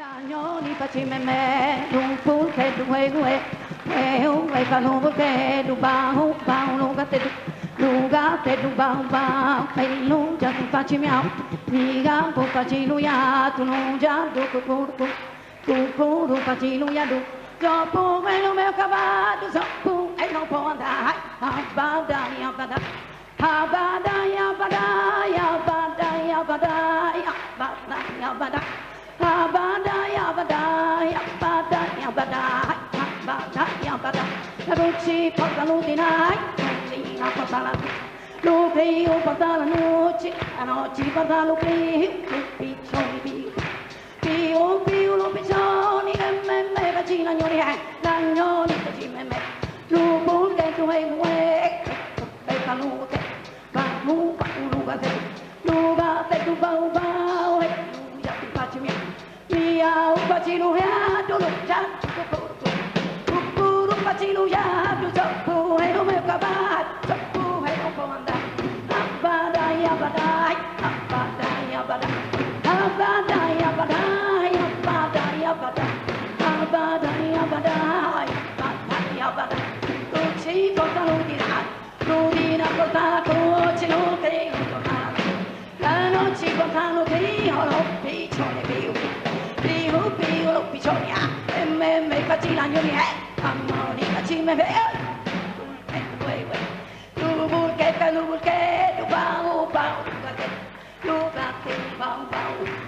Cagnoni facime me, un pulche, due, canove, du bau, lugate, du bau, e lunga tu facci miau, miga tu facci luia, tu lunga, tu curu facci luia, tu, dopo quello mio cavallo, dopo e non può andare, abada, abada, abada, abada, abada, abada, abada, abada. La luce porta l'udinai, la porta la lo prio porta la noce porta lo piccioni, lo piccioni, e me vagina gnori, la gnori facime me, lo bulghe tu e mue, e palute, va lugate, tu bau bau, e luia tu facci mia, un bacino e adolo, già tu bacino e adolo, e non mi cavallo, e non può andare, abadai, abadai, abadai, abadai, abadai, abadai, abadai, abadai, abadai, abadai, abadai, abadai, tu ci porta l'udina porta la croce, non te la noce porta lo piccione, lo piccione, e me facci la gnoni, amoni facci me, tu burchetta, tu bau, lugate, bau,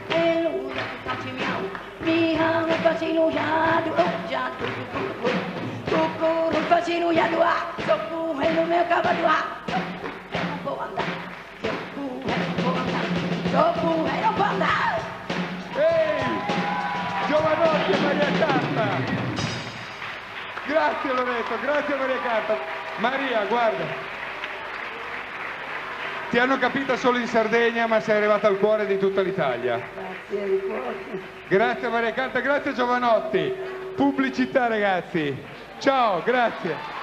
e luga facci miau, mia, lo facci luia, tu già, tu facci luia, tu soppu, e lo mio cavallo, non può andare, soppu, e non può andare. Giovanotti e Maria Carta, grazie Loreto, grazie Maria Carta. Maria, guarda, ti hanno capita solo in Sardegna, ma sei arrivata al cuore di tutta l'Italia. Grazie di cuore. Grazie Maria Carta, grazie Giovanotti. Pubblicità ragazzi, ciao, grazie.